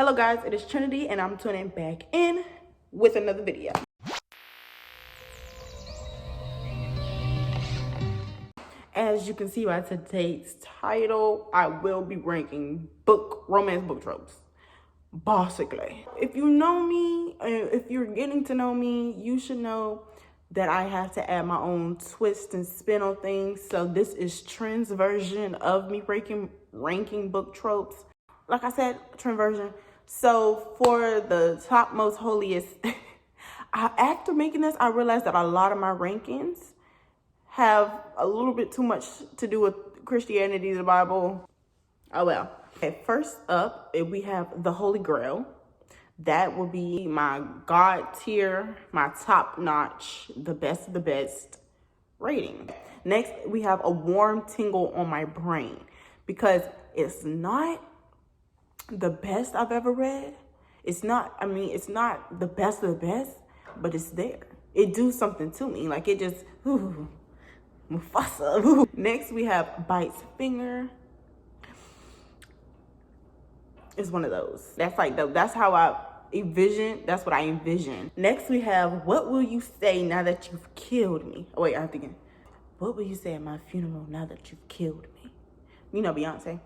Hello guys, it is Trinity and I'm tuning back in with another video. As you can see by today's title, I will be ranking romance book tropes. Basically, if you know me, if you're getting to know me, you should know that I have to add my own twist and spin on things. So this is Trend's version of me ranking book tropes. Like I said, Trend version. So for the top most holiest, after making this, I realized that a lot of my rankings have a little bit too much to do with Christianity, the Bible. Oh well. Okay, first up, we have the Holy Grail. That will be my God tier, my top notch, the best of the best rating. Next, we have a warm tingle on my brain because it's not the best I've ever read. It's not the best of the best, but it's there. It do something to me. Like it just, ooh, Mufasa. Ooh. Next, we have Bites Finger. It's one of those. That's what I envision. Next, we have What Will You Say Now That You've Killed Me? Oh, wait, I have to get. What will you say at my funeral now that you've killed me? You know, Beyonce,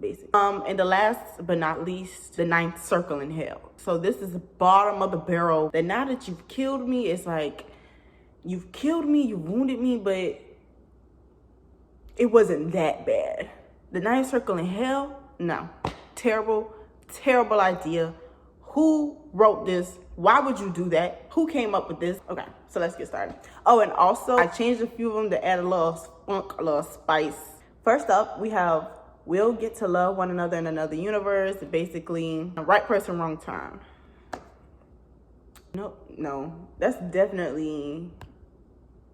basically. And the last but not least, the ninth circle in hell. So this is the bottom of the barrel. That now that you've killed me, it's like, you've killed me, you wounded me, but it wasn't that bad. The ninth circle in hell, no. Terrible idea. Who wrote this? Why would you do that? Who came up with this? Okay, so let's get started. Oh, and also I changed a few of them to add a little spunk, a little spice. First up, we have We'll Get to Love One Another in Another Universe. Basically, right person, wrong time. No, that's definitely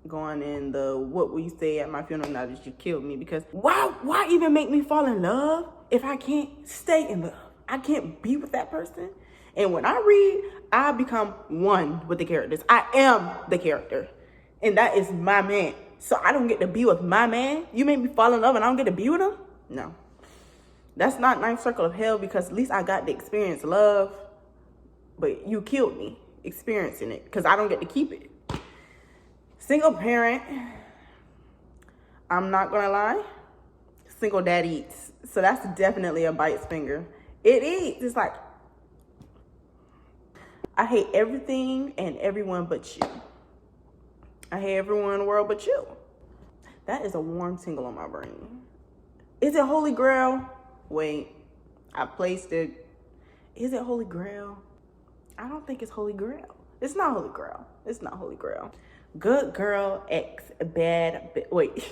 going in the What Will You Say at My Funeral Now That You Killed Me, because why even make me fall in love if I can't stay in love? I can't be with that person. And when I read, I become one with the characters. I am the character. And that is my man. So I don't get to be with my man. You make me fall in love and I don't get to be with him? No. That's not ninth circle of hell, because at least I got to experience love. But you killed me experiencing it because I don't get to keep it. Single parent. I'm not gonna lie. Single dad eats. So that's definitely a Bites Finger. It eats. It's like, I hate everything and everyone but you. I hate everyone in the world but you. That is a warm tingle on my brain. Is it Holy Grail? Wait, I placed it. Is it Holy Grail? I don't think it's Holy Grail. It's not Holy Grail. It's not Holy Grail. Good girl, ex bad, wait.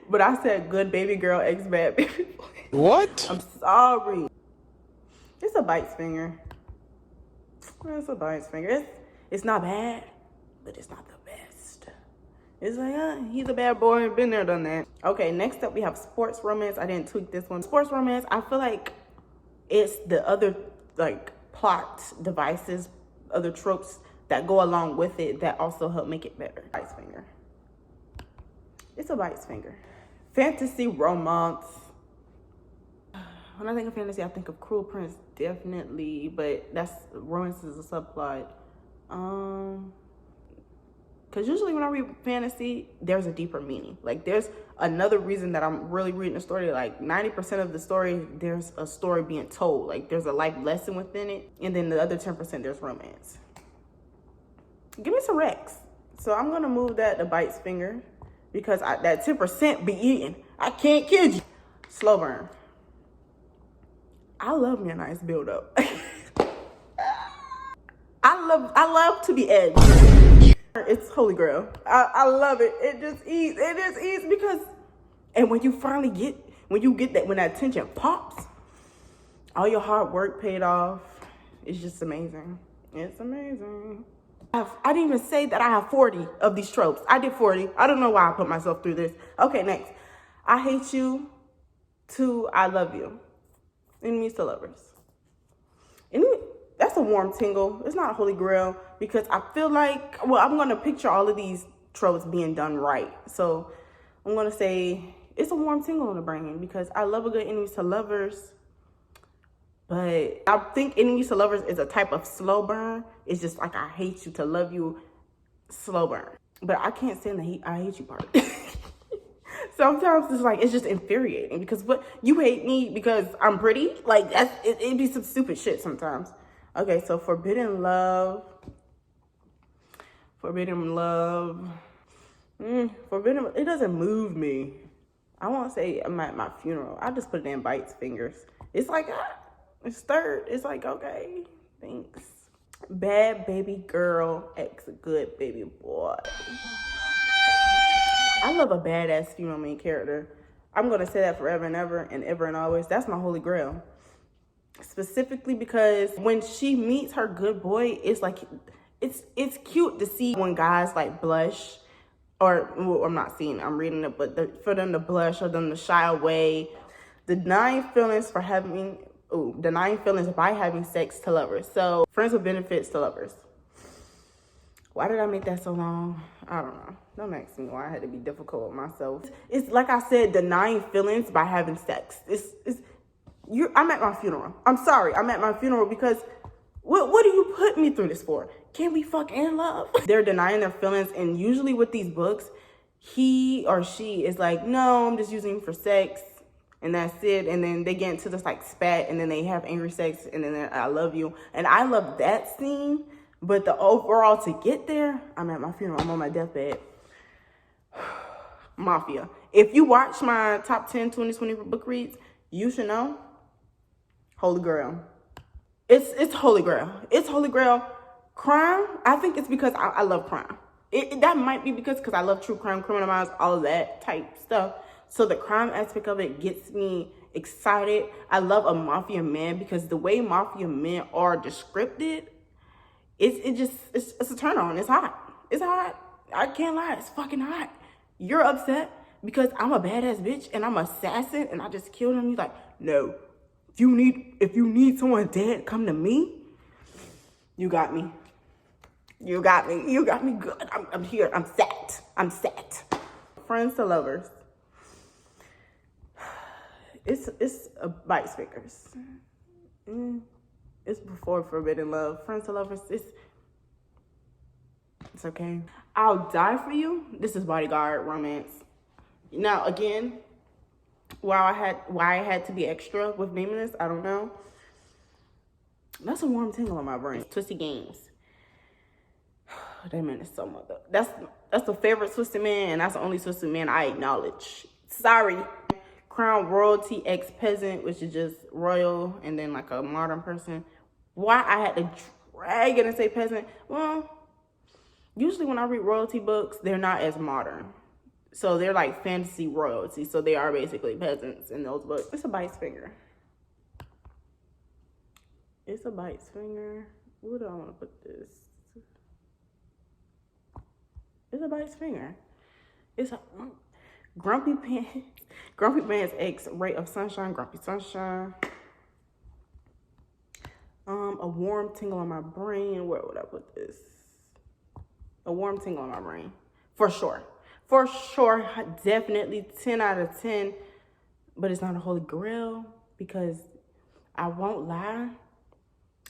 But I said good baby girl, ex bad baby boy. What? I'm sorry. It's a Bites Finger. It's a Bites Finger. It's not bad, but it's not the best. It's like, he's a bad boy, been there, done that. Okay, next up we have sports romance. I didn't tweak this one. Sports romance, I feel like it's the other like plot devices, other tropes that go along with it that also help make it better. Bites Finger. It's a Bites Finger. Fantasy romance. When I think of fantasy, I think of Cruel Prince, definitely, but that's romance is a subplot. Because usually when I read fantasy, there's a deeper meaning. Like there's another reason that I'm really reading a story. Like 90% of the story, there's a story being told. Like there's a life lesson within it. And then the other 10%, there's romance. Give me some Rex. So I'm going to move that to Bites Finger because that 10% be eating. I can't kid you. Slow burn. I love me a nice build up. I love to be edged. It's Holy Grail. I love it. It just eats because, and when you get that, when that tension pops, all your hard work paid off. It's just amazing. It's amazing. I didn't even say that I have 40 of these tropes. I did 40. I don't know why I put myself through this. Okay, next. I hate you to I love you. Enemies to lovers. That's a warm tingle. It's not a Holy Grail because I feel like, well, I'm going to picture all of these tropes being done right. So I'm going to say it's a warm tingle on the brain because I love a good enemies to lovers. But I think enemies to lovers is a type of slow burn. It's just like I hate you to love you, slow burn. But I can't stand the I hate you part. Sometimes it's like, it's just infuriating because what, you hate me because I'm pretty? Like that's, it'd be some stupid shit sometimes. Okay, so forbidden love. Forbidden love. Forbidden, it doesn't move me. I won't say I'm at my funeral. I just put it in Bites fingers. It's like, it's stirred. It's like, okay, thanks. Bad baby girl, ex good baby boy. I love a badass female main character. I'm going to say that forever and ever and ever and always. That's my holy grail. Specifically because when she meets her good boy, it's like, it's cute to see when guys like blush, or well, I'm not seeing it, I'm reading it, but for them to blush or them to shy away, denying feelings by having sex to lovers. So friends with benefits to lovers. Why did I make that so long? I don't know. Don't ask me why I had to be difficult with myself. It's like I said, denying feelings by having sex. I'm at my funeral. I'm sorry, I'm at my funeral because what do you put me through this for? Can we fuck and love? They're denying their feelings, and usually with these books, he or she is like, no, I'm just using him for sex, and that's it. And then they get into this like spat, and then they have angry sex, and then I love you. And I love that scene, but the overall to get there, I'm at my funeral, I'm on my deathbed. Mafia. If you watch my top 10 2020 book reads, you should know, Holy Grail. It's Holy Grail. It's Holy Grail. Crime, I think it's because I love crime. That might be because I love true crime, criminal minds, all of that type stuff. So the crime aspect of it gets me excited. I love a mafia man because the way mafia men are descripted, it's a turn on. It's hot. It's hot. I can't lie. It's fucking hot. You're upset because I'm a badass bitch and I'm an assassin and I just killed him. You're like, no. If you need someone dead, come to me. You got me. You got me. You got me good. I'm here. I'm set. I'm set. Friends to lovers. It's a Bites fingers. It's before forbidden love. Friends to lovers. It's okay. I'll die for you. This is bodyguard romance. Now again, why I had to be extra with naming this, I don't know. That's a warm tingle on my brain. Twisted Games. That man is so mother. That's the favorite twisted man, and that's the only twisted man I acknowledge. Sorry. Crown royalty ex-peasant, which is just royal and then like a modern person. Why I had to drag it and say peasant? Well, usually when I read royalty books, they're not as modern. So they're like fantasy royalty. So they are basically peasants in those books. It's a Bites finger. It's a Bites finger. Where do I want to put this? It's a Bites finger. It's a Grumpy Pants X, Ray of Sunshine, Grumpy Sunshine. A warm tingle on my brain. Where would I put this? A warm tingle on my brain. For sure. For sure, definitely 10 out of 10. But it's not a holy grail because I won't lie.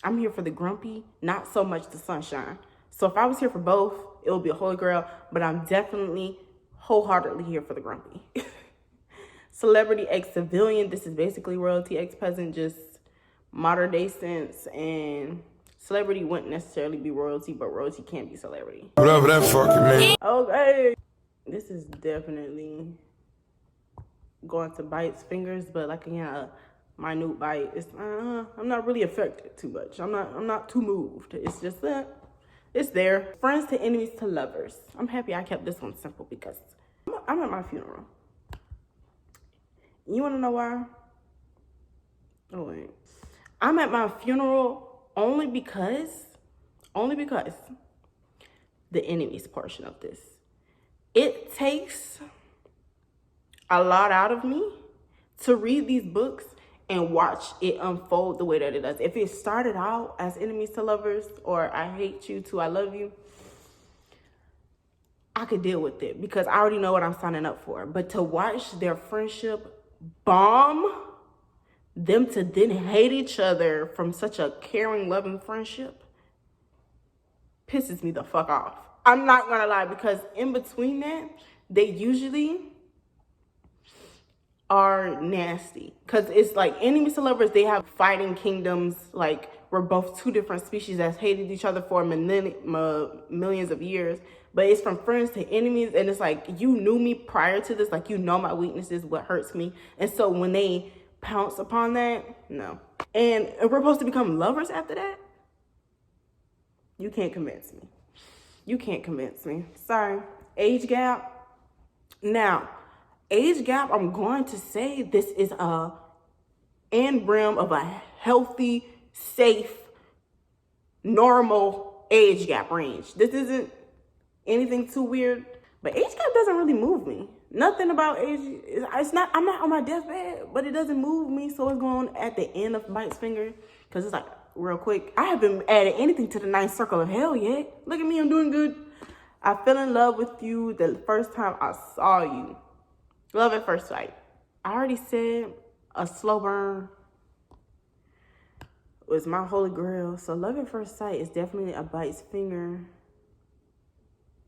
I'm here for the grumpy, not so much the sunshine. So if I was here for both, it would be a holy grail, but I'm definitely wholeheartedly here for the grumpy. Celebrity ex civilian. This is basically royalty ex peasant, just modern day sense. And celebrity wouldn't necessarily be royalty, but royalty can be celebrity. Whatever that fucking means. Okay. This is definitely going to Bites fingers, but like again, a minute bite. It's I'm not really affected too much. I'm not too moved. It's just that it's there. Friends to enemies to lovers. I'm happy I kept this one simple because I'm at my funeral. You want to know why? Oh wait, I'm at my funeral only because the enemies portion of this. It takes a lot out of me to read these books and watch it unfold the way that it does. If it started out as enemies to lovers or I hate you to I love you, I could deal with it because I already know what I'm signing up for. But to watch their friendship bomb, them to then hate each other from such a caring, loving friendship pisses me the fuck off. I'm not gonna lie, because in between that, they usually are nasty. Because it's like enemies to lovers, they have fighting kingdoms, like we're both two different species that's hated each other for millions of years. But it's from friends to enemies, and it's like, you knew me prior to this, like you know my weaknesses, what hurts me. And so when they pounce upon that, no. And we're supposed to become lovers after that? You can't convince me. You can't convince me. Sorry. Age gap. Now, age gap, I'm going to say this is a end rim of a healthy, safe, normal age gap range. This isn't anything too weird, but age gap doesn't really move me. Nothing about age, it's not, I'm not on my deathbed, but it doesn't move me. So it's going at the end of Mike's finger, because it's like real quick. I haven't added anything to the ninth circle of hell yet. Look at me, I'm doing good. I fell in love with you the first time I saw you. Love at first sight. I already said a slow burn was my holy grail. So love at first sight is definitely a Mike's finger.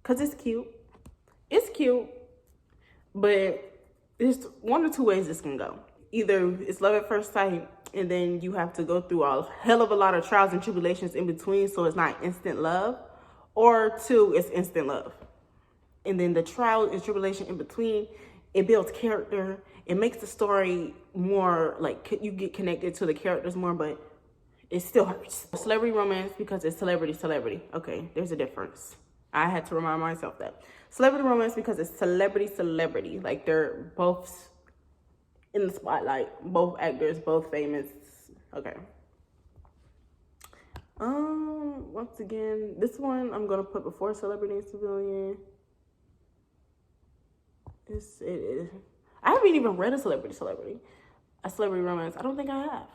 Cause it's cute. It's cute. But there's one or two ways this can go. Either it's love at first sight, and then you have to go through a hell of a lot of trials and tribulations in between, so it's not instant love. Or two, it's instant love. And then the trial and tribulation in between, it builds character. It makes the story more like you get connected to the characters more, but it still hurts. Celebrity romance, because it's celebrity. Okay, there's a difference. I had to remind myself that. Celebrity romance because it's celebrity. Like they're both in the spotlight, both actors, both famous. Okay. Once again, this one I'm gonna put before celebrity and civilian. It is. I haven't even read a celebrity romance. I don't think I have.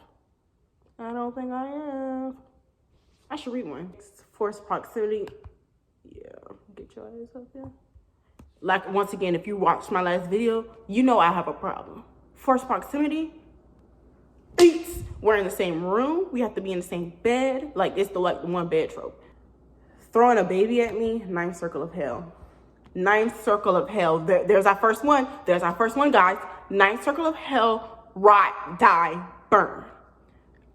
I should read one. Forced proximity. Yeah, get your ass up there. Like, once again, if you watched my last video, you know I have a problem. Forced proximity. Beats. We're in the same room. We have to be in the same bed. Like, it's the one bed trope. Throwing a baby at me. Ninth circle of hell. Ninth circle of hell. There's our first one. Guys. Ninth circle of hell. Rot, die, burn.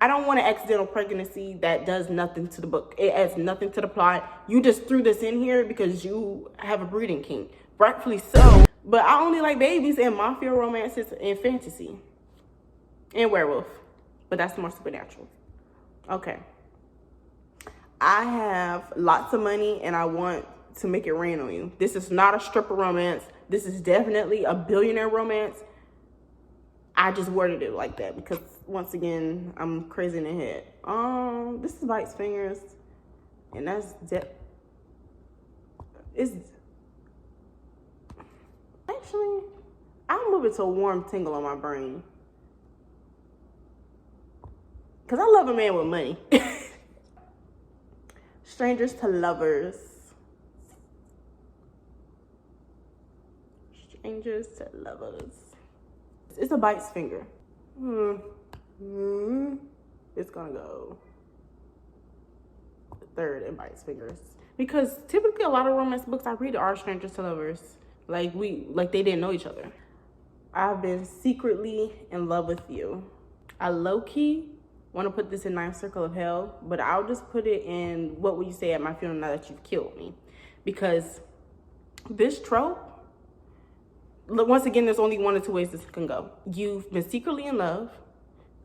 I don't want an accidental pregnancy that does nothing to the book. It adds nothing to the plot. You just threw this in here because you have a breeding kink. Rightfully so. But I only like babies and mafia romances and fantasy. And werewolf. But that's more supernatural. Okay. I have lots of money and I want to make it rain on you. This is not a stripper romance. This is definitely a billionaire romance. I just worded it like that because, once again, I'm crazy in the head. This is Mike's fingers, and that's it's actually, I'll move it to a warm tingle on my brain because I love a man with money. Strangers to lovers. Strangers to lovers. It's a Mike's finger. It's gonna go third in Mike's fingers. Because typically a lot of romance books I read are strangers to lovers. Like they didn't know each other. I've been secretly in love with you. I low-key want to put this in ninth circle of hell, but I'll just put it in what would you say at my funeral now that you've killed me. Because this trope, once again, there's only one or two ways this can go. You've been secretly in love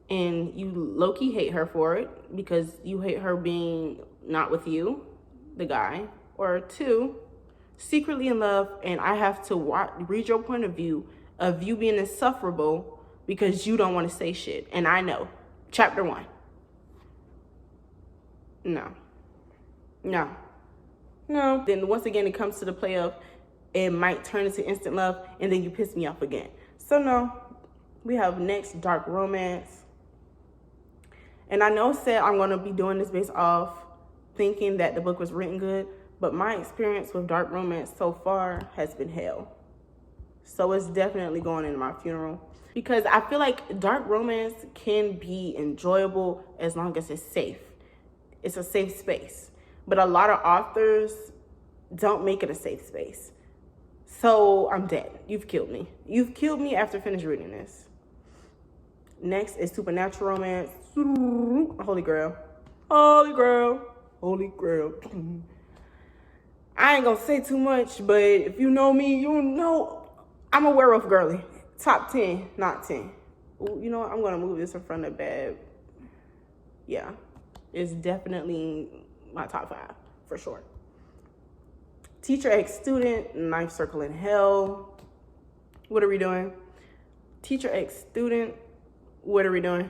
and you low-key hate her for it because you hate her being not with you, the guy. Or two, secretly in love and I have to read your point of view of you being insufferable because you don't want to say shit. And I know. Chapter 1. No. Then once again, it comes to the play of it might turn into instant love and then you piss me off again. So no, we have next dark romance. And I know said I'm going to be doing this based off thinking that the book was written good, but my experience with dark romance so far has been hell. So it's definitely going into my funeral. Because I feel like dark romance can be enjoyable as long as it's safe. It's a safe space. But a lot of authors don't make it a safe space. So I'm dead. You've killed me. You've killed me after finish reading this. Next is supernatural romance. Holy Grail. Holy Grail. Holy Grail. I ain't gonna say too much, but if you know me, you know I'm a werewolf girly. Top 10, not 10. Ooh, you know what? I'm gonna move this in front of bed. Yeah, it's definitely my top 5 for sure. Teacher X student, Knife Circle in Hell. What are we doing? Teacher X student, what are we doing?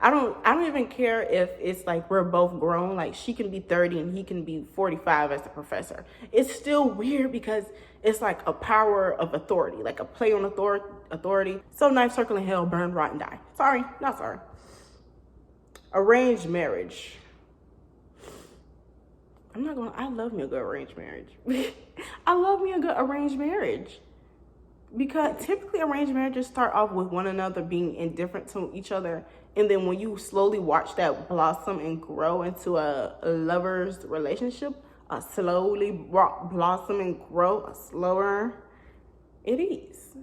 I don't even care if it's like we're both grown, like she can be 30 and he can be 45 as a professor. It's still weird because it's like a power of authority, like a play on authority. So Knife Circle in Hell, burn, rot, and die. Sorry, not sorry. Arranged marriage. I love me a good arranged marriage. I love me a good arranged marriage. Because typically arranged marriages start off with one another being indifferent to each other. And then when you slowly watch that blossom and grow into a lover's relationship, slowly blossom and grow, a slower it is.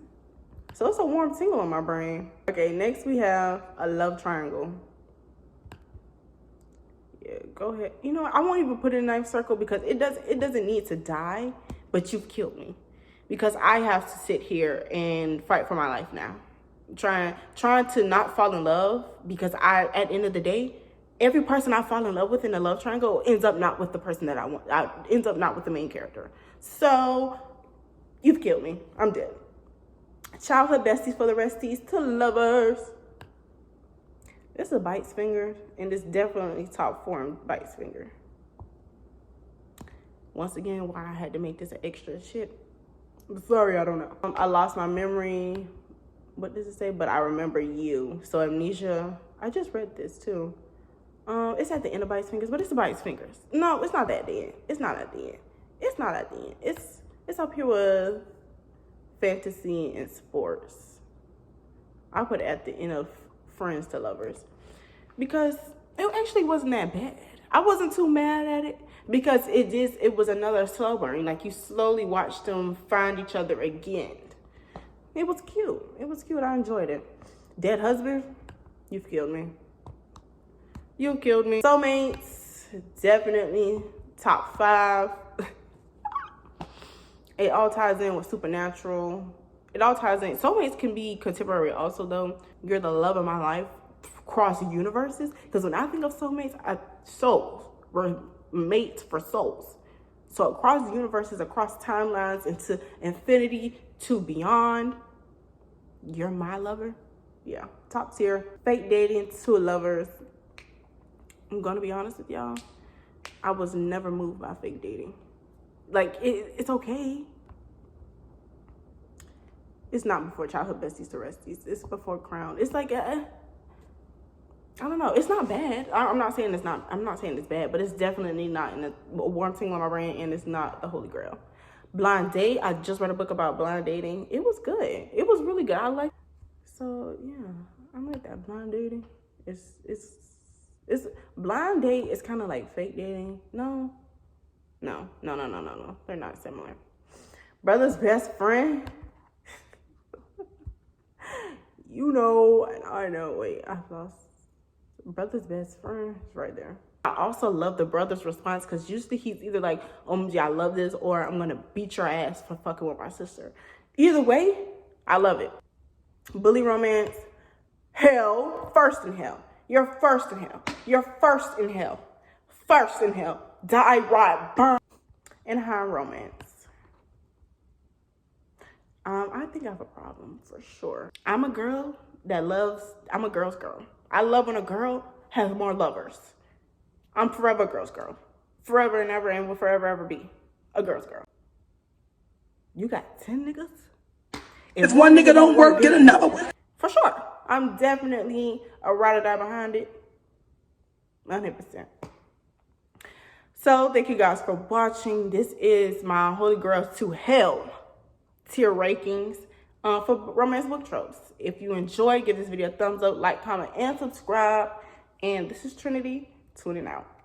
So it's a warm tingle in my brain. Okay, next we have a love triangle. Yeah, go ahead. You know what? I won't even put it in Knife Circle because it doesn't need to die, but you've killed me. Because I have to sit here and fight for my life now. Trying to not fall in love because at the end of the day, every person I fall in love with in the love triangle ends up not with the person that I want. Ends up not with the main character. So you've killed me. I'm dead. Childhood besties for the resties to lovers. This is a Bites finger, and it's definitely top 4 in Bites finger. Once again, why I had to make this an extra shit. I'm sorry, I don't know. I lost my memory. What does it say? But I remember you. So amnesia. I just read this too. It's at the end of Bites Fingers, but it's the Bites Fingers. No, it's not that dead. It's not at the end. It's not at the end. It's up here with fantasy and sports. I put it at the end of Friends to Lovers because it actually wasn't that bad. I wasn't too mad at it because it was another slow burn. Like you slowly watched them find each other again. It was cute. It was cute. I enjoyed it. Dead husband, you've killed me. You killed me. Soulmates, definitely top 5. It all ties in with supernatural. It all ties in. Soulmates can be contemporary also though. You're the love of my life across universes. Because when I think of soulmates, souls. We're mates for souls. So across universes, across timelines, into infinity to beyond, you're my lover. Yeah, top tier. Fake dating to lovers. I'm gonna be honest with y'all. I was never moved by fake dating. Like, it's okay. It's not before childhood besties to resties. It's before crown. It's like, I don't know. It's not bad. I'm not saying it's bad, but it's definitely not in a warm tingle on my brain, and it's not the Holy Grail. Blind date. I just read a book about blind dating. It was good. It was really good. I like. So yeah, I like that blind dating. It's blind date is kind of like fake dating. No. They're not similar. Brother's best friend. You know, and I know. Wait, I've lost. Brother's best friend is right there. I also love the brother's response because usually he's either like, yeah, I love this, or I'm gonna beat your ass for fucking with my sister. Either way, I love it. Bully romance, hell, first in hell. You're first in hell. You're first in hell. First in hell. Die, rot, burn. And high romance. I think I have a problem for sure. I'm a girl's girl. I love when a girl has more lovers. I'm forever a girl's girl. Forever and ever, and will forever ever be a girl's girl. You got 10 niggas? If one nigga don't work, get another one. For sure. I'm definitely a ride or die behind it. 100%. So thank you guys for watching. This is my Holy Grail to Hell tier rankings. for romance book tropes. If you enjoy, give this video a thumbs up, like, comment, and subscribe. And this is Trinity, tuning out.